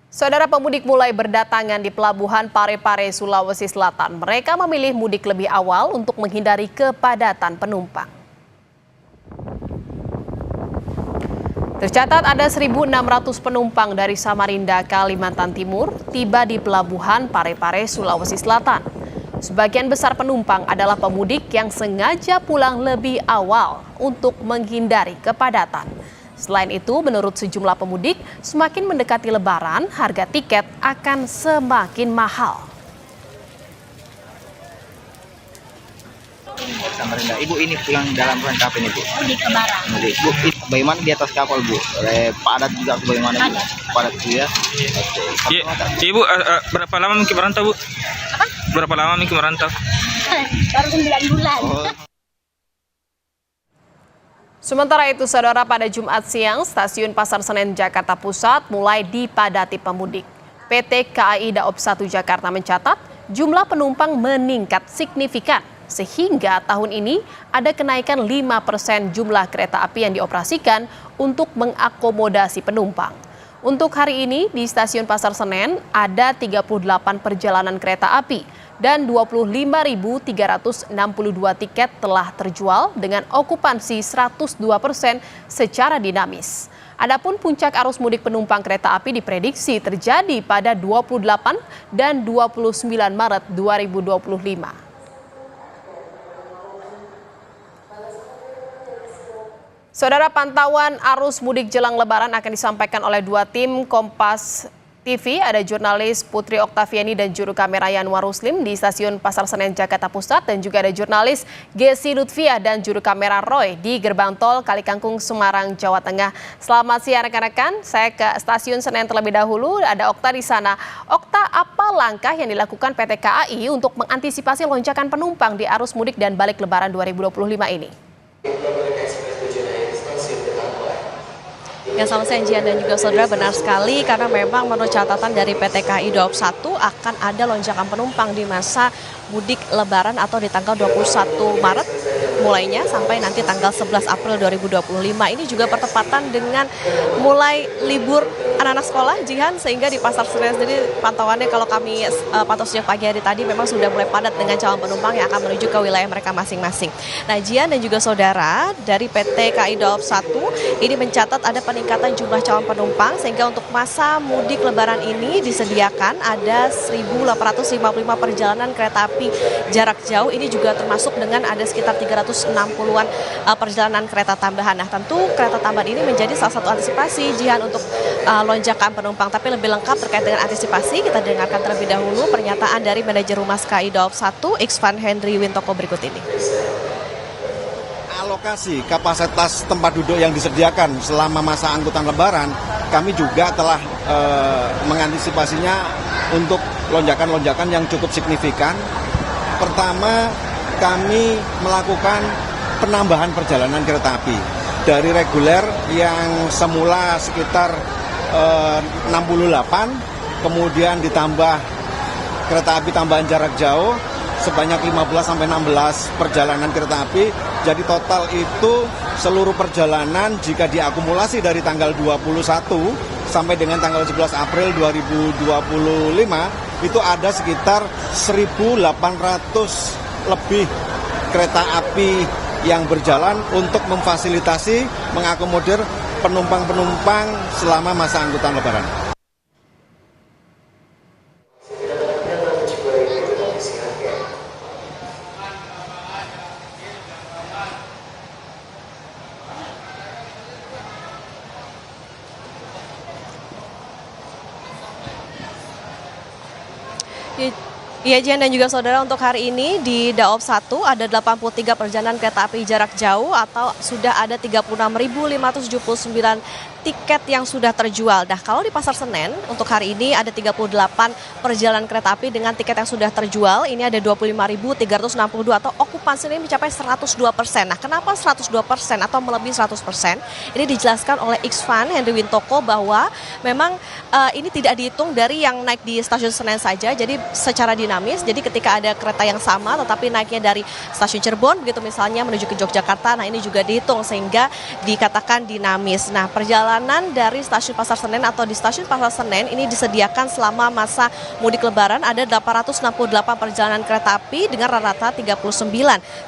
Saudara, pemudik mulai berdatangan di Pelabuhan Parepare, Sulawesi Selatan. Mereka memilih mudik lebih awal untuk menghindari kepadatan penumpang. Tercatat ada 1.600 penumpang dari Samarinda, Kalimantan Timur tiba di Pelabuhan Parepare, Sulawesi Selatan. Sebagian besar penumpang adalah pemudik yang sengaja pulang lebih awal untuk menghindari kepadatan. Selain itu, menurut sejumlah pemudik, semakin mendekati Lebaran, harga tiket akan semakin mahal. Samarinda. Ibu ini pulang dalam rangka apa ini, Bu? Mudik lebaran. Mudik. Bu, bagaimana di atas kapal, Bu? Padat juga atau bagaimana, Bu? Padat juga ya? Oke. Ibu, berapa lama mungkin merantau, Bu? Apa? Berapa lama mungkin merantau? Baru 9 bulan. Oh. Sementara itu, saudara, pada Jumat siang, stasiun Pasar Senen Jakarta Pusat mulai dipadati pemudik. PT KAI Daop 1 Jakarta mencatat jumlah penumpang meningkat signifikan, sehingga tahun ini ada kenaikan 5% jumlah kereta api yang dioperasikan untuk mengakomodasi penumpang. Untuk hari ini di Stasiun Pasar Senen ada 38 perjalanan kereta api dan 25.362 tiket telah terjual dengan okupansi 102% secara dinamis. Adapun puncak arus mudik penumpang kereta api diprediksi terjadi pada 28 dan 29 Maret 2025. Saudara, pantauan arus mudik jelang Lebaran akan disampaikan oleh dua tim Kompas TV. Ada jurnalis Putri Oktaviani dan juru kamera Yanwar Ruslim di Stasiun Pasar Senen Jakarta Pusat, dan juga ada jurnalis Gesi Lutfia dan juru kamera Roy di Gerbang Tol Kalikangkung, Semarang, Jawa Tengah. Selamat siang rekan-rekan. Saya ke Stasiun Senen terlebih dahulu. Ada Okta di sana. Okta, apa langkah yang dilakukan PT KAI untuk mengantisipasi lonjakan penumpang di arus mudik dan balik Lebaran 2025 ini? Ya, selamat siang Jian dan juga saudara, benar sekali karena memang menurut catatan dari PT KAI Daop 1 akan ada lonjakan penumpang di masa mudik Lebaran atau di tanggal 21 Maret mulainya sampai nanti tanggal 11 April 2025. Ini juga bertepatan dengan mulai libur anak-anak sekolah, Jihan, sehingga di Pasar Senen sendiri pantauannya kalau kami pantau sejak pagi hari tadi memang sudah mulai padat dengan calon penumpang yang akan menuju ke wilayah mereka masing-masing. Nah, Jian dan juga saudara, dari PT KAI Daop 1 ini mencatat ada peningkatan jumlah calon penumpang sehingga untuk masa mudik Lebaran ini disediakan ada 1.855 perjalanan kereta api jarak jauh. Ini juga termasuk dengan ada sekitar 360-an perjalanan kereta tambahan. Nah, tentu kereta tambahan ini menjadi salah satu antisipasi Jihan untuk lonjakan penumpang. Tapi lebih lengkap terkait dengan antisipasi, kita dengarkan terlebih dahulu pernyataan dari manajer Humas KAI Daop 1, Iksvan Henry Wintoko berikut ini. Alokasi kapasitas tempat duduk yang disediakan selama masa angkutan Lebaran, kami juga telah mengantisipasinya untuk lonjakan-lonjakan yang cukup signifikan. Pertama, kami melakukan penambahan perjalanan kereta api dari reguler yang semula sekitar 68, kemudian ditambah kereta api tambahan jarak jauh sebanyak 15-16 perjalanan kereta api. Jadi total itu seluruh perjalanan jika diakumulasi dari tanggal 21 sampai dengan tanggal 11 April 2025 itu ada sekitar 1.800 lebih kereta api yang berjalan untuk memfasilitasi, mengakomodir penumpang-penumpang selama masa angkutan Lebaran. Iya, Jian dan juga saudara, untuk hari ini di Daop 1 ada 83 perjalanan kereta api jarak jauh atau sudah ada 36.579 tiket yang sudah terjual. Nah, kalau di Pasar Senen untuk hari ini ada 38 perjalanan kereta api dengan tiket yang sudah terjual. Ini ada 25.362 atau okupansi ini mencapai 102%. Nah, kenapa 102% atau melebihi 100%? Ini dijelaskan oleh Iksvan Henry Wintoko bahwa memang ini tidak dihitung dari yang naik di Stasiun Senen saja. Jadi secara dinamis dinamis. Jadi ketika ada kereta yang sama tetapi naiknya dari stasiun Cirebon begitu misalnya menuju ke Yogyakarta, nah ini juga dihitung sehingga dikatakan dinamis. Nah, perjalanan dari stasiun Pasar Senen atau di stasiun Pasar Senen ini disediakan selama masa mudik lebaran ada 868 perjalanan kereta api dengan rata-rata 39.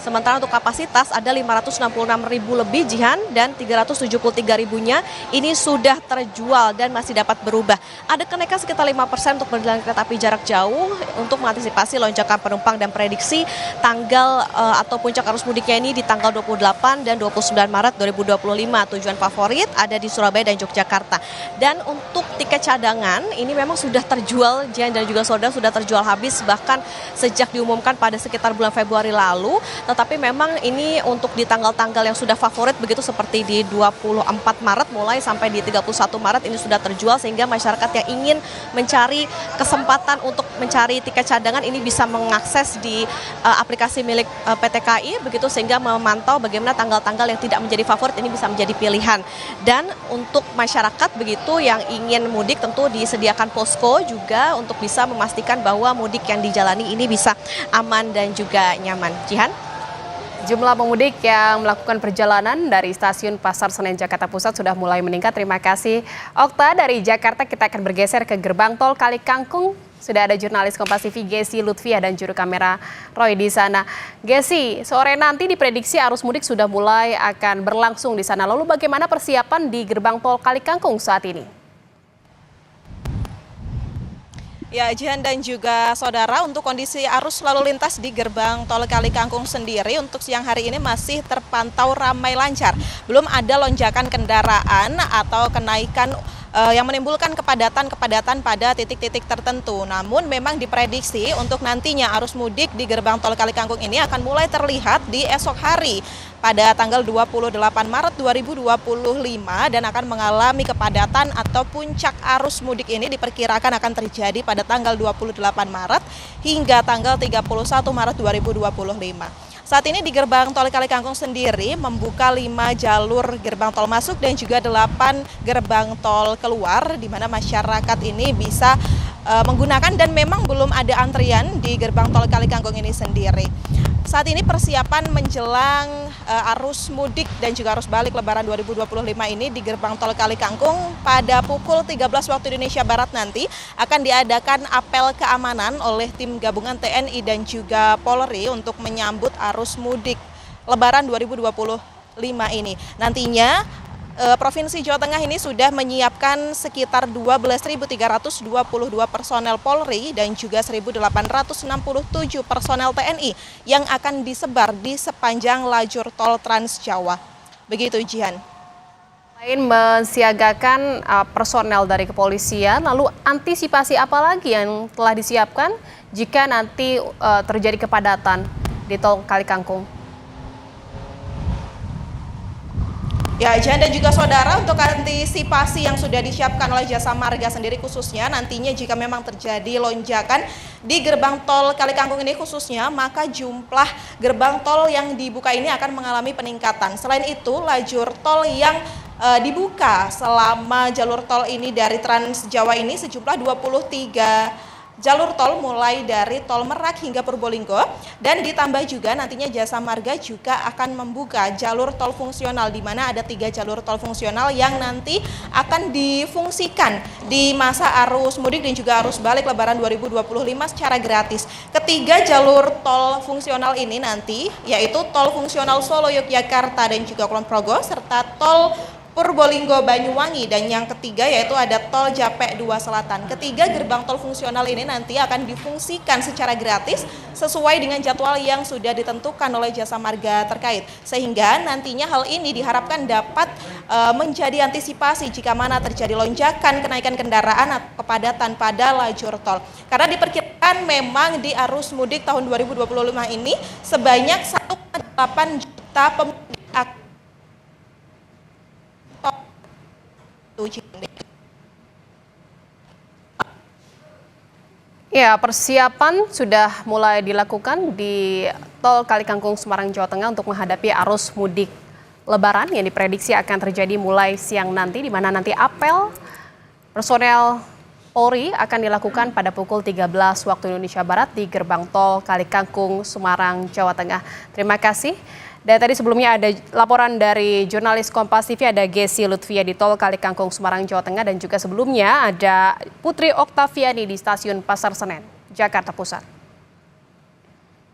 Sementara untuk kapasitas ada 566.000 lebih Jihan dan 373.000-nya ini sudah terjual dan masih dapat berubah. Ada kenaikan sekitar 5% untuk perjalanan kereta api jarak jauh untuk mengantisipasi lonjakan penumpang dan prediksi tanggal atau puncak arus mudiknya ini di tanggal 28 dan 29 Maret 2025. Tujuan favorit ada di Surabaya dan Yogyakarta. Dan untuk tiket cadangan ini memang sudah terjual, Jihan dan juga saudara, sudah terjual habis bahkan sejak diumumkan pada sekitar bulan Februari lalu. Tetapi memang ini untuk di tanggal-tanggal yang sudah favorit begitu seperti di 24 Maret mulai sampai di 31 Maret ini sudah terjual sehingga masyarakat yang ingin mencari kesempatan untuk mencari tiket cadangan ini bisa mengakses di aplikasi milik PT KAI begitu sehingga memantau bagaimana tanggal-tanggal yang tidak menjadi favorit ini bisa menjadi pilihan. Dan untuk masyarakat begitu yang ingin mudik tentu disediakan posko juga untuk bisa memastikan bahwa mudik yang dijalani ini bisa aman dan juga nyaman. Jihan? Jumlah pemudik yang melakukan perjalanan dari stasiun Pasar Senen Jakarta Pusat sudah mulai meningkat. Terima kasih Okta. Dari Jakarta kita akan bergeser ke gerbang tol Kali Kangkung. Sudah ada jurnalis Kompas TV Gesi Lutfia dan juru kamera Roy di sana. Gesi, sore nanti diprediksi arus mudik sudah mulai akan berlangsung di sana. Lalu bagaimana persiapan di gerbang tol Kali Kangkung saat ini? Ya, Jihan dan juga saudara, untuk kondisi arus lalu lintas di gerbang tol Kali Kangkung sendiri untuk siang hari ini masih terpantau ramai lancar. Belum ada lonjakan kendaraan atau kenaikan yang menimbulkan kepadatan pada titik-titik tertentu. Namun memang diprediksi untuk nantinya arus mudik di gerbang tol Kali Kangkung ini akan mulai terlihat di esok hari pada tanggal 28 Maret 2025 dan akan mengalami kepadatan atau puncak arus mudik ini diperkirakan akan terjadi pada tanggal 28 Maret hingga tanggal 31 Maret 2025. Saat ini di gerbang tol Kali Kangkung sendiri membuka 5 jalur gerbang tol masuk dan juga 8 gerbang tol keluar di mana masyarakat ini bisa menggunakan dan memang belum ada antrian di gerbang tol Kali Kangkung ini sendiri. Saat ini persiapan menjelang arus mudik dan juga arus balik Lebaran 2025 ini di gerbang tol Kali Kangkung pada pukul 13 waktu Indonesia Barat nanti akan diadakan apel keamanan oleh tim gabungan TNI dan juga Polri untuk menyambut arus mudik Lebaran 2025 ini. Nantinya Provinsi Jawa Tengah ini sudah menyiapkan sekitar 12.322 personel Polri dan juga 1.867 personel TNI yang akan disebar di sepanjang lajur tol Trans Jawa. Begitu, Jihan. Selain mensiagakan personel dari kepolisian, lalu antisipasi apa lagi yang telah disiapkan jika nanti terjadi kepadatan di tol Kali Kangkung? Ya, Jihan dan juga saudara, untuk antisipasi yang sudah disiapkan oleh Jasa Marga sendiri khususnya nantinya jika memang terjadi lonjakan di gerbang tol Kali Kangkung ini khususnya, maka jumlah gerbang tol yang dibuka ini akan mengalami peningkatan. Selain itu, lajur tol yang dibuka selama jalur tol ini dari Trans Jawa ini sejumlah 23 jalur tol mulai dari tol Merak hingga Purbolinggo dan ditambah juga nantinya Jasa Marga juga akan membuka jalur tol fungsional di mana ada 3 jalur tol fungsional yang nanti akan difungsikan di masa arus mudik dan juga arus balik Lebaran 2025 secara gratis. Ketiga jalur tol fungsional ini nanti yaitu tol fungsional Solo Yogyakarta dan juga Kulon Progo serta tol Purbolinggo Banyuwangi dan yang ketiga yaitu ada tol Japek 2 Selatan. Ketiga gerbang tol fungsional ini nanti akan difungsikan secara gratis sesuai dengan jadwal yang sudah ditentukan oleh Jasa Marga terkait. Sehingga nantinya hal ini diharapkan dapat menjadi antisipasi jika mana terjadi lonjakan kenaikan kendaraan atau kepadatan pada lajur tol. Karena diperkirakan memang di arus mudik tahun 2025 ini sebanyak 1,8 juta pemudik Ya, persiapan sudah mulai dilakukan di tol Kali Kangkung Semarang Jawa Tengah untuk menghadapi arus mudik Lebaran yang diprediksi akan terjadi mulai siang nanti, di mana nanti apel personel Polri akan dilakukan pada pukul 13 waktu Indonesia Barat di gerbang tol Kalikangkung, Semarang, Jawa Tengah. Terima kasih. Dan tadi sebelumnya ada laporan dari jurnalis Kompas TV, ada Gesi Lutfia di tol Kalikangkung, Semarang, Jawa Tengah. Dan juga sebelumnya ada Putri Oktaviani di stasiun Pasar Senen, Jakarta Pusat.